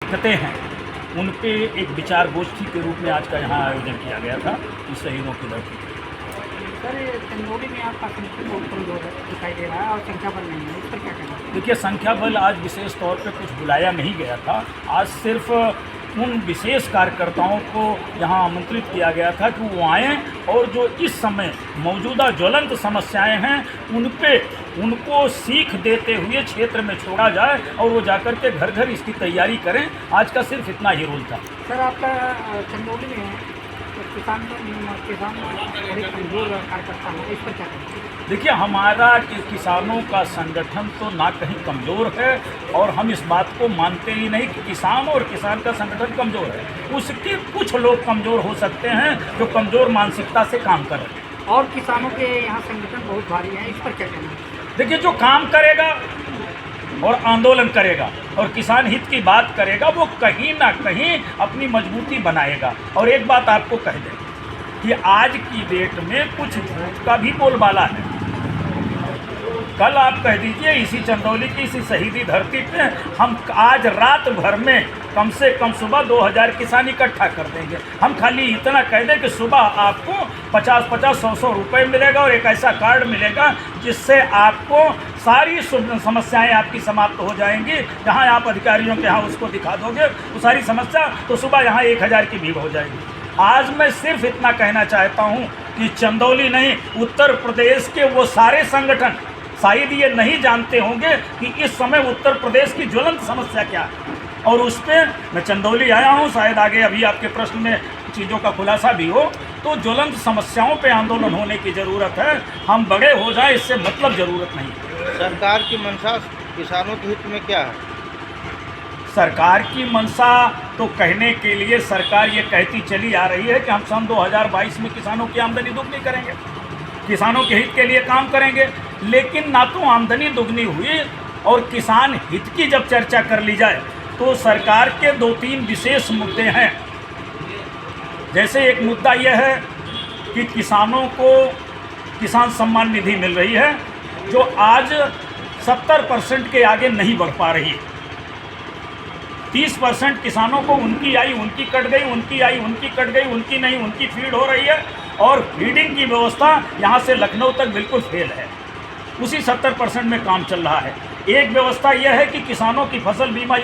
दिक्कतें हैं उन पे एक विचार गोष्ठी के रूप में आज का यहाँ आयोजन किया गया था इस शहीदों की धरती पे। सर, चंदौली में आपका संख्या बहुत कमजोर दिखाई दे रहा है और संख्या बल नहीं है, इस पर क्या कहना है? देखिए, संख्या बल आज विशेष तौर पे कुछ बुलाया नहीं गया था। आज सिर्फ उन विशेष कार्यकर्ताओं को यहाँ आमंत्रित किया गया था कि वो आएँ और जो इस समय मौजूदा ज्वलंत समस्याएं हैं उनको सीख देते हुए क्षेत्र में छोड़ा जाए और वो जाकर के घर घर इसकी तैयारी करें। आज का सिर्फ इतना ही रोल था। सर, आपका चंदौली में तो किसान बड़े कमजोर कार्यकर्ता है, इस पर क्या कहना है? देखिए, हमारा किसानों का संगठन तो ना कहीं कमज़ोर है और हम इस बात को मानते ही नहीं कि किसान और किसान का संगठन कमज़ोर है। उसके कुछ लोग कमज़ोर हो सकते हैं जो कमज़ोर मानसिकता से काम कर रहे हैं। और किसानों के यहाँ संगठन बहुत भारी है, इस पर क्या कहना है? देखिए, जो काम करेगा और आंदोलन करेगा और किसान हित की बात करेगा वो कहीं ना कहीं अपनी मजबूती बनाएगा। और एक बात आपको कह दें कि आज की डेट में कुछ झूठ का भी बोलबाला है। कल आप कह दीजिए इसी चंदौली की इसी शहीदी धरती पे हम आज रात भर में कम से कम सुबह 2000 किसान इकट्ठा कर देंगे। हम खाली इतना कह दें कि सुबह आपको 50-50, 100-100 रुपये मिलेगा और एक ऐसा कार्ड मिलेगा जिससे आपको सारी समस्याएं आपकी समाप्त हो जाएंगी। जहां आप अधिकारियों के यहाँ उसको दिखा दोगे तो सारी समस्या तो सुबह यहाँ 1000 की भीड़ हो जाएगी। आज मैं सिर्फ इतना कहना चाहता हूँ कि चंदौली नहीं, उत्तर प्रदेश के वो सारे संगठन शायद ये नहीं जानते होंगे कि इस समय उत्तर प्रदेश की ज्वलंत समस्या क्या है। और उस पर मैं चंदौली आया हूँ, शायद आगे अभी आपके प्रश्न में चीज़ों का खुलासा भी हो। तो ज्वलंत समस्याओं पे आंदोलन होने की ज़रूरत है। हम बड़े हो जाए इससे मतलब ज़रूरत नहीं है। सरकार की मंशा किसानों के हित में क्या है? सरकार की मंशा तो कहने के लिए सरकार ये कहती चली आ रही है कि हम सन 2022 में किसानों की आमदनी दुगनी करेंगे, किसानों के हित के लिए काम करेंगे। लेकिन ना तो आमदनी दुगनी हुई और किसान हित की जब चर्चा कर ली जाए तो सरकार के 2-3 विशेष मुद्दे हैं। जैसे एक मुद्दा यह है कि किसानों को किसान सम्मान निधि मिल रही है जो आज 70% के आगे नहीं बढ़ पा रही है। 30% किसानों को उनकी आई उनकी कट गई, उनकी आई उनकी कट गई, उनकी नहीं उनकी फीड हो रही है और फीडिंग की व्यवस्था यहाँ से लखनऊ तक बिल्कुल फेल है। उसी 70% में काम चल रहा है। एक व्यवस्था यह है कि किसानों की फसल बीमा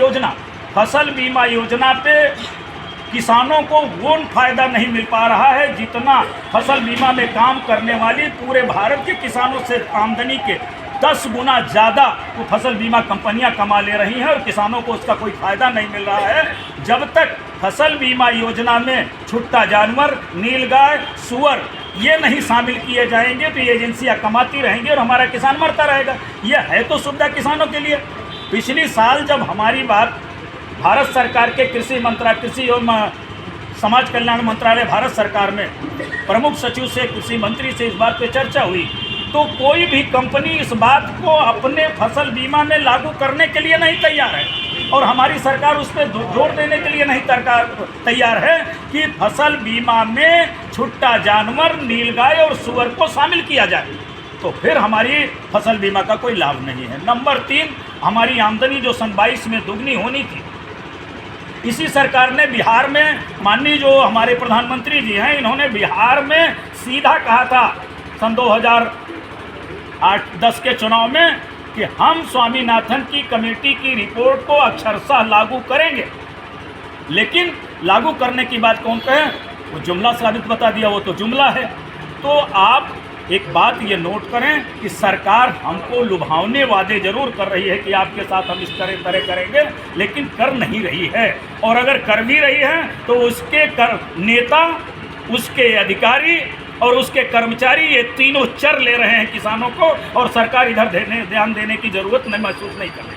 योजना पे किसानों को वो फायदा नहीं मिल पा रहा है जितना फसल बीमा में काम करने वाली पूरे भारत के किसानों से आमदनी के 10 गुना ज़्यादा वो फसल बीमा कंपनियां कमा ले रही हैं और किसानों को उसका कोई फ़ायदा नहीं मिल रहा है। जब तक फसल बीमा योजना में छुट्टा जानवर, नीलगाय, सुअर ये नहीं शामिल किए जाएंगे तो ये एजेंसियां कमाती रहेंगी और हमारा किसान मरता रहेगा। ये है तो सुविधा किसानों के लिए। पिछली साल जब हमारी बात भारत सरकार के कृषि एवं समाज कल्याण मंत्रालय भारत सरकार में प्रमुख सचिव से कृषि मंत्री से इस बात पे चर्चा हुई तो कोई भी कंपनी इस बात को अपने फसल बीमा में लागू करने के लिए नहीं तैयार है और हमारी सरकार उस पर जोर देने के लिए नहीं तैयार है कि फसल बीमा में छुट्टा जानवर, नीलगाय और सुअर को शामिल किया जाए। तो फिर हमारी फसल बीमा का कोई लाभ नहीं है। नंबर 3, हमारी आमदनी जो सन 22 में दुगनी होनी थी, इसी सरकार ने बिहार में, माननीय जो हमारे प्रधानमंत्री जी हैं, इन्होंने बिहार में सीधा कहा था सन 2008-10 के चुनाव में कि हम स्वामीनाथन की कमेटी की रिपोर्ट को अक्षरशः लागू करेंगे। लेकिन लागू करने की बात कौन कहे, वो जुमला साबित बता दिया, वो तो जुमला है। तो आप एक बात ये नोट करें कि सरकार हमको लुभावने वादे जरूर कर रही है कि आपके साथ हम इस तरह करेंगे, लेकिन कर नहीं रही है। और अगर कर भी रही है तो उसके नेता, उसके अधिकारी और उसके कर्मचारी ये तीनों चर ले रहे हैं किसानों को और सरकार इधर ध्यान देने की ज़रूरत नहीं महसूस नहीं कर रही।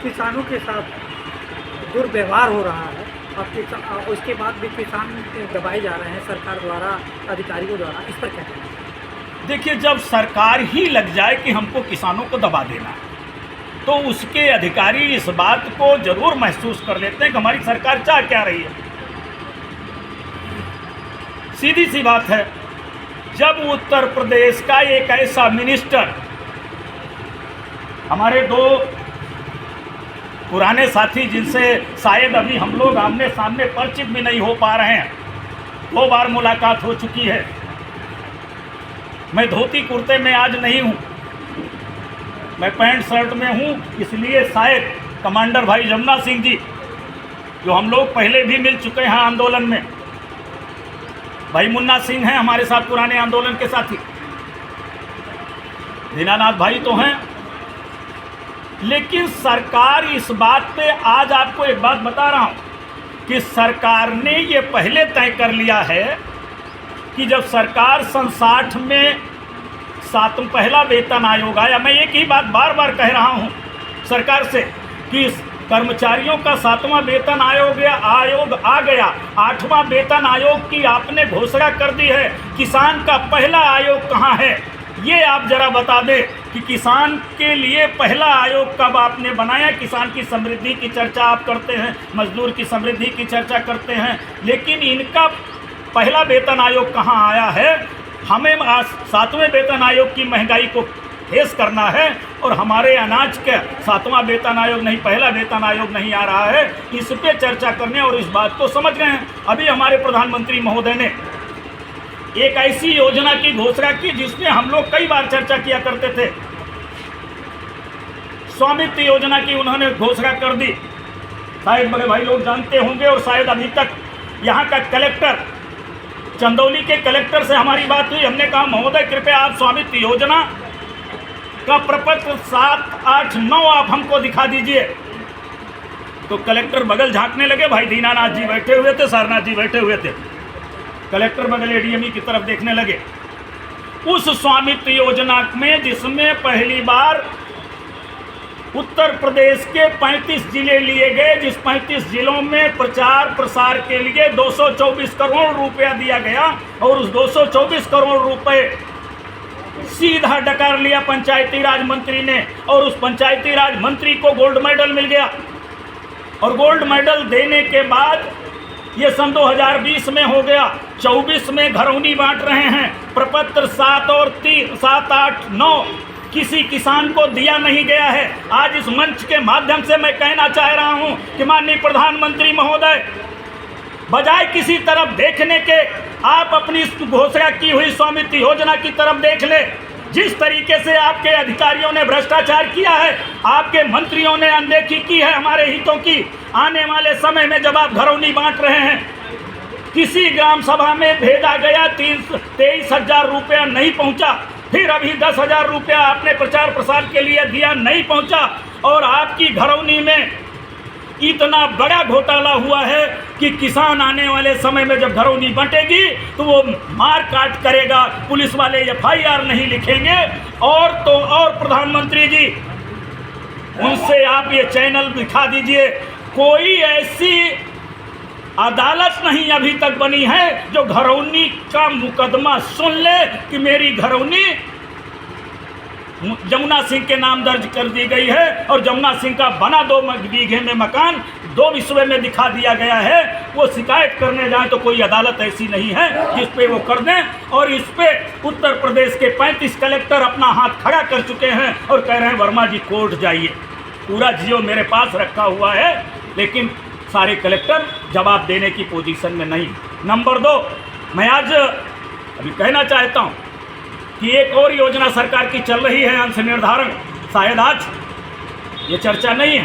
किसानों के साथ दुर्व्यवहार हो रहा है और उसके बाद भी किसान दबाए जा रहे हैं सरकार द्वारा, अधिकारियों द्वारा, इस पर क्या कहना है? देखिए, जब सरकार ही लग जाए कि हमको किसानों को दबा देना है तो उसके अधिकारी इस बात को जरूर महसूस कर लेते हैं कि हमारी सरकार चाह क्या रही है। सीधी सी बात है, जब उत्तर प्रदेश का एक ऐसा मिनिस्टर, हमारे 2 पुराने साथी जिनसे शायद अभी हम लोग आमने सामने परिचित भी नहीं हो पा रहे हैं, 2 बार मुलाकात हो चुकी है। मैं धोती कुर्ते में आज नहीं हूँ, मैं पैंट शर्ट में हूँ, इसलिए शायद कमांडर भाई जमुना सिंह जी, जो हम लोग पहले भी मिल चुके हैं आंदोलन में, भाई मुन्ना सिंह हैं हमारे साथ पुराने आंदोलन के साथी, दीनानाथ भाई तो हैं। लेकिन सरकार इस बात पे, आज आपको एक बात बता रहा हूं कि सरकार ने ये पहले तय कर लिया है कि जब सरकार सन 60 में पहला वेतन आयोग आया, मैं एक ही बात बार बार कह रहा हूं सरकार से कि कर्मचारियों का 7वां वेतन आयोग आ गया, 8वां वेतन आयोग की आपने घोषणा कर दी है। किसान का पहला आयोग कहाँ है, ये आप जरा बता दें कि किसान के लिए पहला आयोग कब आपने बनाया। किसान की समृद्धि की चर्चा आप करते हैं, मजदूर की समृद्धि की चर्चा करते हैं, लेकिन इनका पहला वेतन आयोग कहाँ आया है। हमें 7वें वेतन आयोग की महंगाई को फेस करना है और हमारे अनाज के 7वां वेतन आयोग नहीं, पहला वेतन आयोग नहीं आ रहा है, इस पे चर्चा करने और इस बात को समझ गए हैं। अभी हमारे प्रधानमंत्री महोदय ने एक ऐसी योजना की घोषणा की जिसमें हम लोग कई बार चर्चा किया करते थे, स्वामित्व योजना की उन्होंने घोषणा कर दी। शायद बड़े भाई लोग जानते होंगे और शायद अभी तक यहाँ का कलेक्टर, चंदौली के कलेक्टर से हमारी बात हुई, हमने कहा महोदय कृपया आप स्वामित्व योजना का प्रपत्र 7, 8, 9 आप हमको दिखा दीजिए। तो कलेक्टर बगल झांकने लगे, भाई दीनानाथ जी बैठे हुए थे, सारनाथ जी बैठे हुए थे, कलेक्टर बगल एडीएमई की तरफ देखने लगे। उस स्वामित्व योजना में जिसमें पहली बार उत्तर प्रदेश के 35 जिले लिए गए, जिस 35 जिलों में प्रचार प्रसार के लिए 224 करोड़ रुपया दिया गया और उस 224 करोड़ रुपए सीधा डकार लिया पंचायती राज मंत्री ने और उस पंचायती राज मंत्री को गोल्ड मेडल मिल गया। और गोल्ड मेडल देने के बाद ये सन 2020 में हो गया, 24 में घरौनी बांट रहे हैं। प्रपत्र 7 और 3, 7, 8, 9 किसी किसान को दिया नहीं गया है। आज इस मंच के माध्यम से मैं कहना चाह रहा हूं कि माननीय प्रधानमंत्री महोदय, बजाय किसी तरफ देखने के आप अपनी घोषणा की हुई स्वामित्व योजना की तरफ देख ले। जिस तरीके से आपके अधिकारियों ने भ्रष्टाचार किया है, आपके मंत्रियों ने अनदेखी की है हमारे हितों की, आने वाले समय में जब आप घरौनी बांट रहे हैं, किसी ग्राम सभा में भेजा गया 23,000 रुपया नहीं पहुंचा, फिर अभी 10,000 रुपया आपने प्रचार प्रसार के लिए दिया, नहीं पहुंचा, और आपकी घरौनी में इतना बड़ा घोटाला हुआ है कि किसान आने वाले समय में जब घरौनी बंटेगी तो वो मार काट करेगा, पुलिस वाले FIR नहीं लिखेंगे। और तो और प्रधानमंत्री जी, उनसे आप ये चैनल दिखा दीजिए, कोई ऐसी अदालत नहीं अभी तक बनी है जो घरौनी का मुकदमा सुन ले कि मेरी घरौनी जमुना सिंह के नाम दर्ज कर दी गई है और जमुना सिंह का बना 2 बीघे में मकान 2 विषय में दिखा दिया गया है। वो शिकायत करने जाए तो कोई अदालत ऐसी नहीं है जिस पे वो कर दें। और इस पे उत्तर प्रदेश के 35 कलेक्टर अपना हाथ खड़ा कर चुके हैं और कह रहे हैं वर्मा जी कोर्ट जाइए। पूरा जियो मेरे पास रखा हुआ है, लेकिन सारे कलेक्टर जवाब देने की पोजीशन में नहीं। नंबर 2, मैं आज अभी कहना चाहता हूँ कि एक और योजना सरकार की चल रही है, अंश निर्धारण। शायद आज ये चर्चा नहीं है।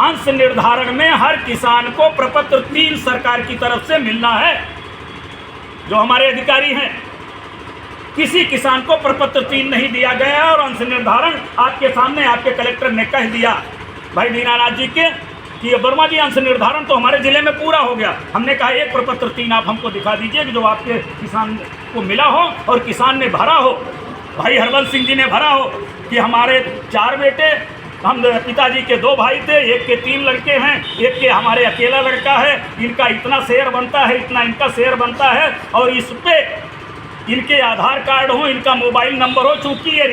अंश निर्धारण में हर किसान को प्रपत्र 3 सरकार की तरफ से मिलना है। जो हमारे अधिकारी हैं, किसी किसान को प्रपत्र 3 नहीं दिया गया और अंश निर्धारण आपके सामने आपके कलेक्टर ने कह दिया भाई दीनानाथ जी के कि वर्मा जी अंश निर्धारण तो हमारे ज़िले में पूरा हो गया। हमने कहा एक प्रपत्र 3 आप हमको दिखा दीजिए कि जो आपके किसान को मिला हो और किसान ने भरा हो, भाई हरबंस सिंह जी ने भरा हो कि हमारे 4 बेटे, हम पिताजी के 2 भाई थे, एक के 3 लड़के हैं, एक के हमारे अकेला लड़का है, इनका इतना शेयर बनता है, इतना इनका शेयर बनता है, और इस पे इनके आधार कार्ड हो, इनका मोबाइल नंबर हो, चूँकि ये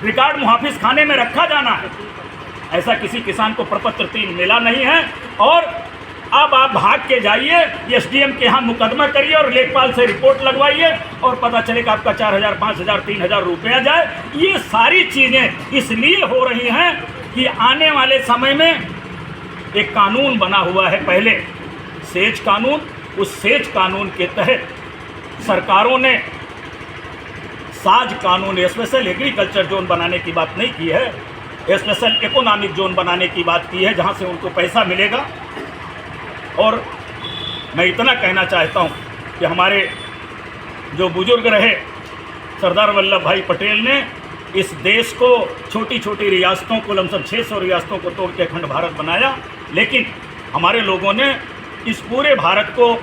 रिकॉर्ड मुहाफिज खाने में रखा जाना है। ऐसा किसी किसान को प्रपत्र 3 मिला नहीं है। और अब आप भाग के जाइए SDM के यहाँ मुकदमा करिए और लेखपाल से रिपोर्ट लगवाइए और पता चलेगा आपका 4,000, 5,000, 3,000 रुपया जाए। ये सारी चीज़ें इसलिए हो रही हैं कि आने वाले समय में एक कानून बना हुआ है पहले, सेज कानून। उस सेज कानून के तहत सरकारों ने साज कानून, स्पेशल एग्रीकल्चर जोन बनाने की बात नहीं की है, स्पेशल इकोनॉमिक जोन बनाने की बात की है, जहां से उनको पैसा मिलेगा। और मैं इतना कहना चाहता हूं कि हमारे जो बुजुर्ग रहे सरदार वल्लभ भाई पटेल ने इस देश को छोटी छोटी रियासतों को, लमसम 600 रियासतों को तोड़ के अखंड भारत बनाया, लेकिन हमारे लोगों ने इस पूरे भारत को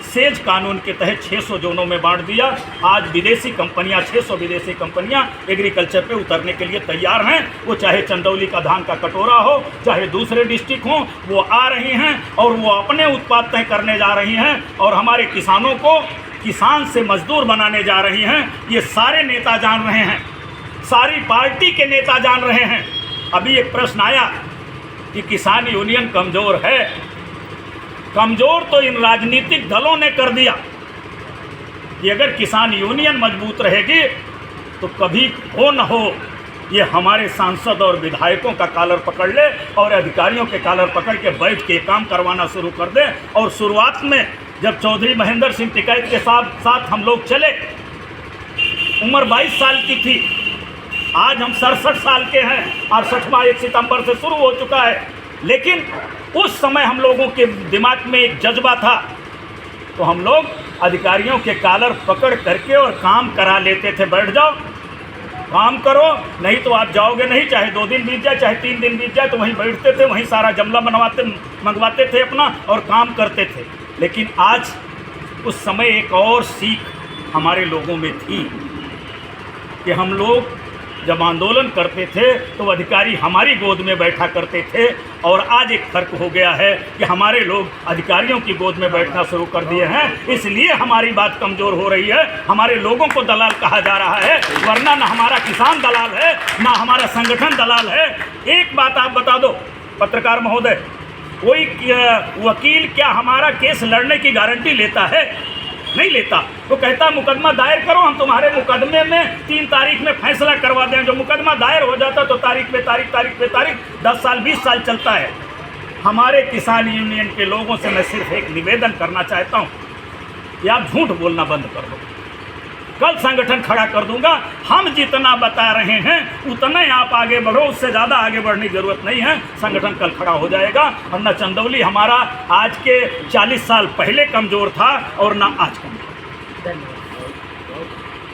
सेज कानून के तहत 600 जोनों में बांट दिया। आज विदेशी कंपनियां, 600 विदेशी कंपनियां एग्रीकल्चर पे उतरने के लिए तैयार हैं। वो चाहे चंदौली का धान का कटोरा हो, चाहे दूसरे डिस्ट्रिक्ट हो, वो आ रही हैं और वो अपने उत्पाद तय करने जा रही हैं और हमारे किसानों को किसान से मजदूर बनाने जा रही हैं। ये सारे नेता जान रहे हैं, सारी पार्टी के नेता जान रहे हैं। अभी एक प्रश्न आया कि किसान यूनियन कमज़ोर है। कमज़ोर तो इन राजनीतिक दलों ने कर दिया कि अगर किसान यूनियन मजबूत रहेगी तो कभी हो न हो ये हमारे सांसद और विधायकों का कॉलर पकड़ ले और अधिकारियों के कॉलर पकड़ के बैठ के काम करवाना शुरू कर दे। और शुरुआत में जब चौधरी महेंद्र सिंह टिकैत के साथ हम लोग चले, उम्र 22 साल की थी, आज हम 67 साल के हैं। 68वां 1 सितंबर से शुरू हो चुका है, लेकिन उस समय हम लोगों के दिमाग में एक जज्बा था, तो हम लोग अधिकारियों के कॉलर पकड़ करके और काम करा लेते थे। बैठ जाओ, काम करो, नहीं तो आप जाओगे नहीं। चाहे 2 दिन बीत जाए, चाहे 3 दिन बीत जाए, तो वहीं बैठते थे, वहीं सारा जमला मंगवाते थे अपना और काम करते थे। लेकिन आज उस समय एक और सीख हमारे लोगों में थी कि हम लोग जब आंदोलन करते थे तो अधिकारी हमारी गोद में बैठा करते थे, और आज एक फर्क हो गया है कि हमारे लोग अधिकारियों की गोद में बैठना शुरू कर दिए हैं। इसलिए हमारी बात कमज़ोर हो रही है, हमारे लोगों को दलाल कहा जा रहा है, वरना ना हमारा किसान दलाल है, ना हमारा संगठन दलाल है। एक बात आप बता दो पत्रकार महोदय, कोई वकील क्या हमारा केस लड़ने की गारंटी लेता है? नहीं लेता। वो कहता मुकदमा दायर करो, हम तुम्हारे मुकदमे में 3 तारीख में फैसला करवा दें। जो मुकदमा दायर हो जाता तो तारीख पे तारीख 10 साल 20 साल चलता है। हमारे किसान यूनियन के लोगों से मैं सिर्फ एक निवेदन करना चाहता हूँ कि आप झूठ बोलना बंद कर दो। कल संगठन खड़ा कर दूंगा, हम जितना बता रहे हैं उतना ही आप आगे बढ़ो, उससे ज़्यादा आगे बढ़ने की ज़रूरत नहीं है। संगठन कल खड़ा हो जाएगा, और न चंदौली हमारा आज के 40 साल पहले कमज़ोर था और ना आज कमज़ोर। धन्यवाद।